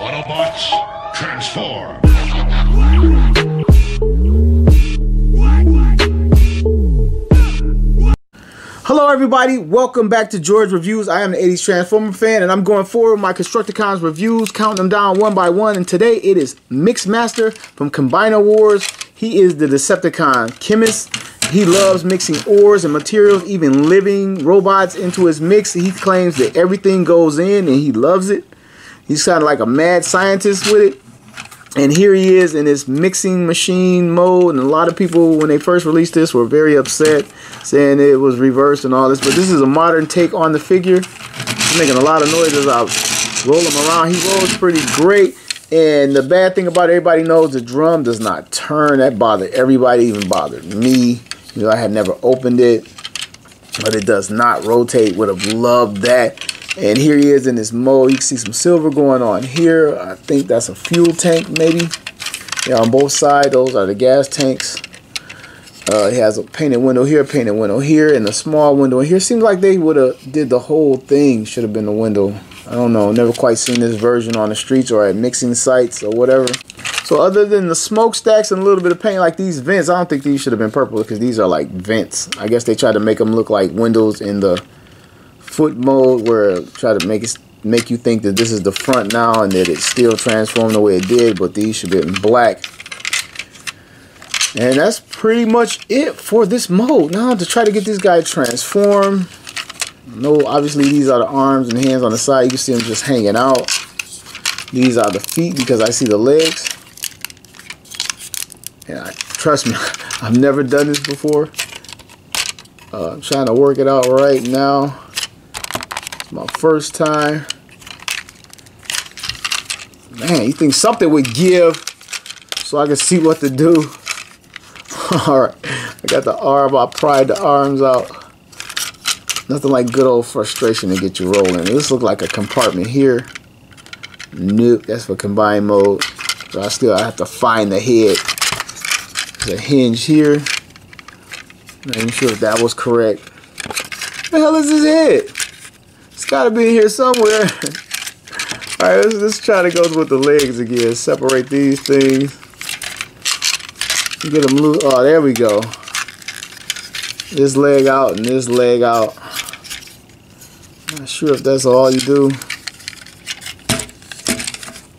Autobots, transform! Hello everybody, welcome back to George Reviews. I am the 80s Transformer fan and I'm going forward with my Constructicons reviews, counting them down one by one. And today it is Mixmaster from Combiner Wars. He is the Decepticon chemist. He loves mixing ores and materials, even living robots into his mix. He claims that everything goes in and he loves it. He's kind of like a mad scientist with it. And here he is in this mixing machine mode, and a lot of people, when they first released this, were very upset, saying it was reversed and all this. But this is a modern take on the figure. He's making a lot of noise as I roll him around. He rolls pretty great. And the bad thing about it, everybody knows the drum does not turn. That bothered everybody, even bothered me. You know, I had never opened it, but it does not rotate. Would have loved that. And here he is in this mode. You can see some silver going on here. I think that's a fuel tank, maybe. Yeah, on both sides, those are the gas tanks. He has a painted window here, and a small window in here. Seems like they would have did the whole thing. Should have been the window. I don't know. Never quite seen this version on the streets or at mixing sites or whatever. So other than the smokestacks and a little bit of paint, like these vents, I don't think these should have been purple because these are like vents. I guess they tried to make them look like windows in the foot mode, where try to make you think that this is the front now and that it's still transformed the way it did, but these should be in black. And that's pretty much it for this mode. Now to try to get this guy transformed, no, obviously these are the arms and hands on the side. You can see them just hanging out. These are the feet because I see the legs. And trust me, I've never done this before. I'm trying to work it out right now. My first time. Man, you think something would give so I can see what to do. Alright, I got the arm, I pried the arms out. Nothing like good old frustration to get you rolling. This looks like a compartment here. Nope, that's for combine mode. So I have to find the head. There's a hinge here. Not even sure if that was correct. What the hell is his head? It's got to be here somewhere. Alright, let's try to go with the legs again. Separate these things. Get them loose. Oh, there we go. This leg out and this leg out. Not sure if that's all you do.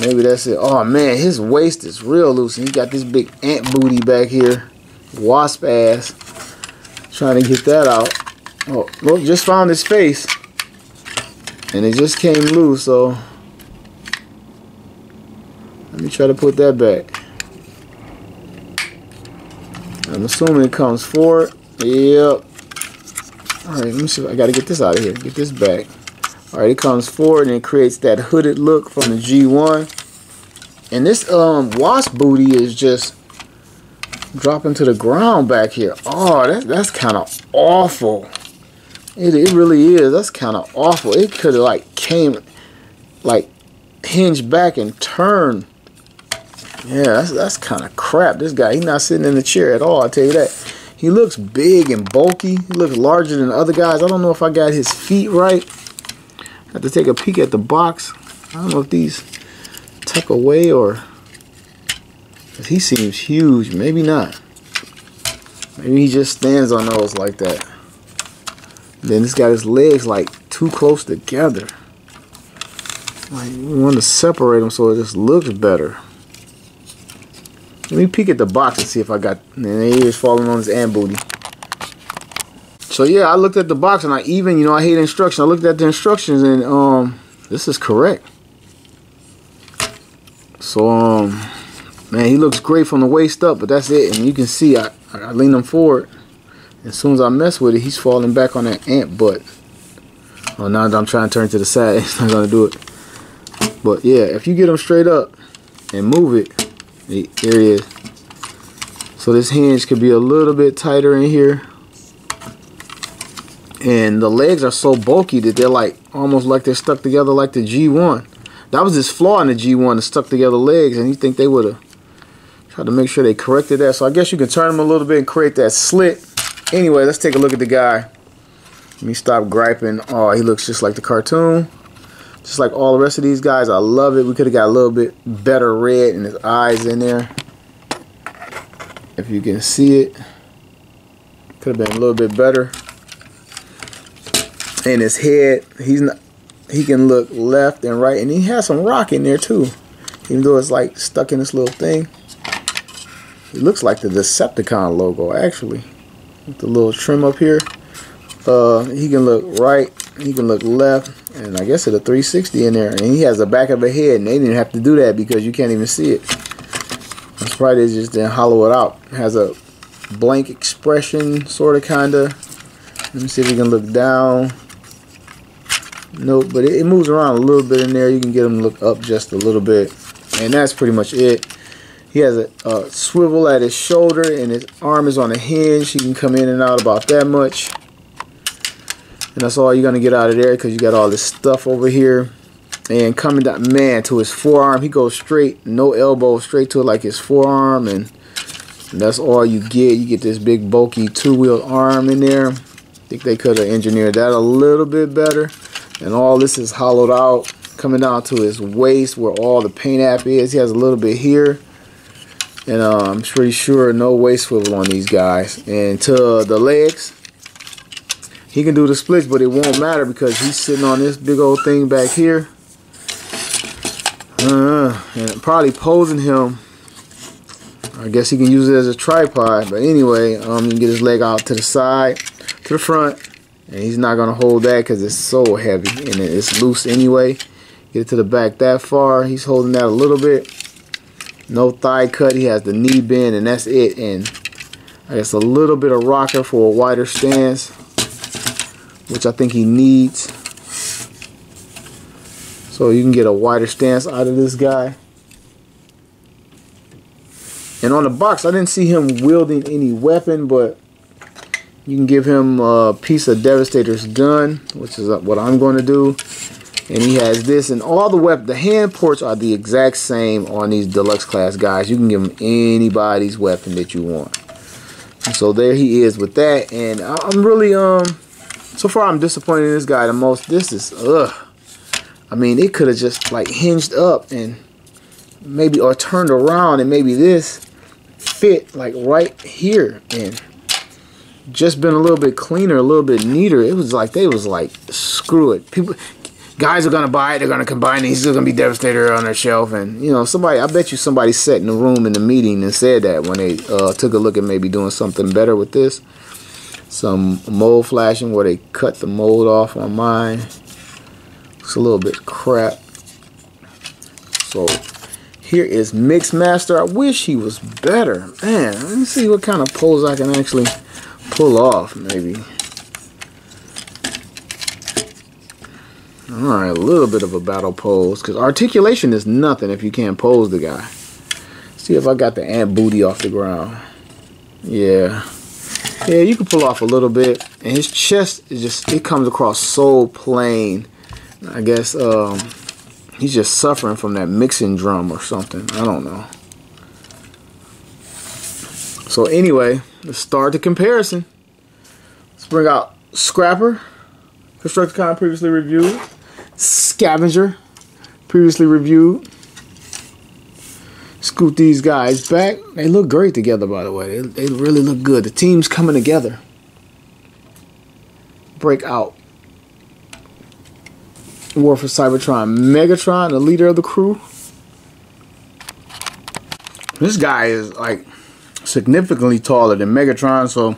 Maybe that's it. Oh man, his waist is real loose. And he got this big ant booty back here. Wasp ass. Trying to get that out. Oh, look, just found his face. And it just came loose, so let me try to put that back. I'm assuming it comes forward. Yep. Alright, let me see if I gotta get this out of here. Get this back. Alright, it comes forward and it creates that hooded look from the G1. And this wasp booty is just dropping to the ground back here. Oh, that's kind of awful. It really is. That's kind of awful. It could have like came, like hinged back and turned. Yeah, that's kind of crap. This guy, he's not sitting in the chair at all. I'll tell you that. He looks big and bulky. He looks larger than the other guys. I don't know if I got his feet right. I have to take a peek at the box. I don't know if these tuck away or if he seems huge. Maybe not. Maybe he just stands on those like that. Then it's got his legs like too close together. Like we want to separate them so it just looks better. Let me peek at the box and see if I got. And there he is falling on his ant booty. So yeah, I looked at the box and I even, you know, I hate instructions. I looked at the instructions and this is correct. So man, he looks great from the waist up, but that's it. And you can see I lean him forward. As soon as I mess with it, he's falling back on that ant butt. Oh, now that I'm trying to turn to the side, it's not going to do it. But yeah, if you get him straight up and move it, there he is. So this hinge could be a little bit tighter in here. And the legs are so bulky that they're like, almost like they're stuck together like the G1. That was this flaw in the G1, the stuck together legs, and you think they would have tried to make sure they corrected that. So I guess you can turn them a little bit and create that slit. Anyway, let's take a look at the guy. Let me stop griping. Oh, he looks just like the cartoon. Just like all the rest of these guys, I love it. We could have got a little bit better red in his eyes in there. If you can see it. Could have been a little bit better. And his head, he can look left and right, and he has some rock in there too, even though it's like stuck in this little thing. It looks like the Decepticon logo actually, with the little trim up here. He can look right, he can look left, and I guess it's a 360 in there. And he has the back of a head, and they didn't have to do that because you can't even see it. I'm surprised they just didn't hollow it out. It has a blank expression, sort of, kinda. Let me see if you can look down. Nope, but it moves around a little bit in there. You can get him to look up just a little bit, and that's pretty much it. He has a swivel at his shoulder, and his arm is on a hinge. He can come in and out about that much, and that's all you're gonna get out of there because you got all this stuff over here. And coming down, man, to his forearm, he goes straight, no elbow, straight to it like his forearm, and that's all you get. You get this big bulky two-wheel arm in there. I think they could have engineered that a little bit better. And all this is hollowed out, coming down to his waist where all the paint app is. He has a little bit here, and I'm pretty sure no waist swivel on these guys. And to the legs, he can do the splits, but it won't matter because he's sitting on this big old thing back here, and probably posing him. I guess he can use it as a tripod, but anyway, you can get his leg out to the side, to the front, and he's not gonna hold that because it's so heavy and it's loose anyway. Get it to the back that far. He's holding that a little bit. No thigh cut. He has the knee bend, and that's it. And I guess a little bit of rocker for a wider stance, which I think he needs. So you can get a wider stance out of this guy. And on the box, I didn't see him wielding any weapon, but you can give him a piece of Devastator's gun, which is what I'm going to do. And he has this, and all the hand ports are the exact same on these deluxe class guys. You can give him anybody's weapon that you want. And so there he is with that. And I'm really so far I'm disappointed in this guy the most. This is I mean, it could have just like hinged up and maybe, or turned around, and maybe this fit like right here and just been a little bit cleaner, a little bit neater. It was like they was like, screw it, guys are gonna buy it, they're gonna combine it, he's still gonna be Devastator on their shelf. And you know, I bet you somebody sat in the room in the meeting and said that when they took a look at maybe doing something better with this. Some mold flashing where they cut the mold off on mine. It's a little bit crap. So here is Mixmaster. I wish he was better. Man, let me see what kind of pose I can actually pull off, maybe. Alright, a little bit of a battle pose, because articulation is nothing if you can't pose the guy. See if I got the ant booty off the ground. Yeah. Yeah, you can pull off a little bit. And his chest is just, it comes across so plain. I guess he's just suffering from that mixing drum or something. I don't know. So anyway, let's start the comparison. Let's bring out Scrapper, Constructicon previously reviewed. Scavenger, previously reviewed. Scoot these guys back. They look great together, by the way. They really look good. The team's coming together. Break out. War for Cybertron. Megatron, the leader of the crew. This guy is like significantly taller than Megatron, so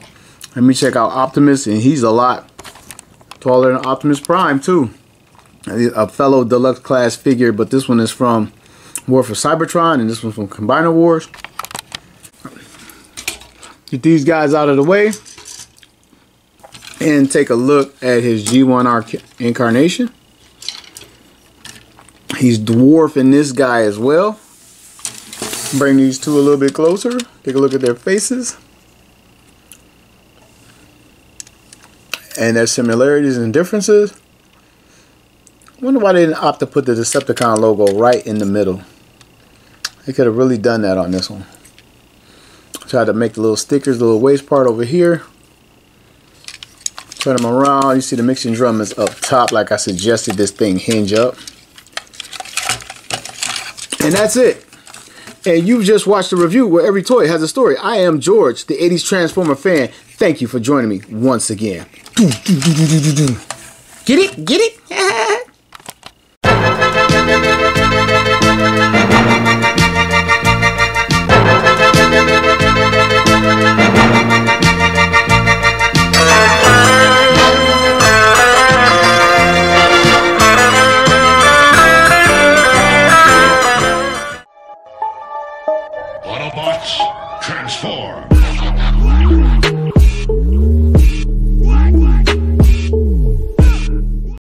let me check out Optimus, and he's a lot taller than Optimus Prime too. A fellow deluxe class figure, but this one is from War for Cybertron, and this one's from Combiner Wars. Get these guys out of the way and take a look at his G1R incarnation. He's dwarfing this guy as well. Bring these two a little bit closer. Take a look at their faces and their similarities and differences. I wonder why they didn't opt to put the Decepticon logo right in the middle. They could have really done that on this one. Tried to make the little stickers, the little waist part over here. Turn them around. You see the mixing drum is up top, like I suggested this thing hinge up. And that's it. And you've just watched a review where every toy has a story. I am George, the 80s Transformer fan. Thank you for joining me once again. Get it? Get it?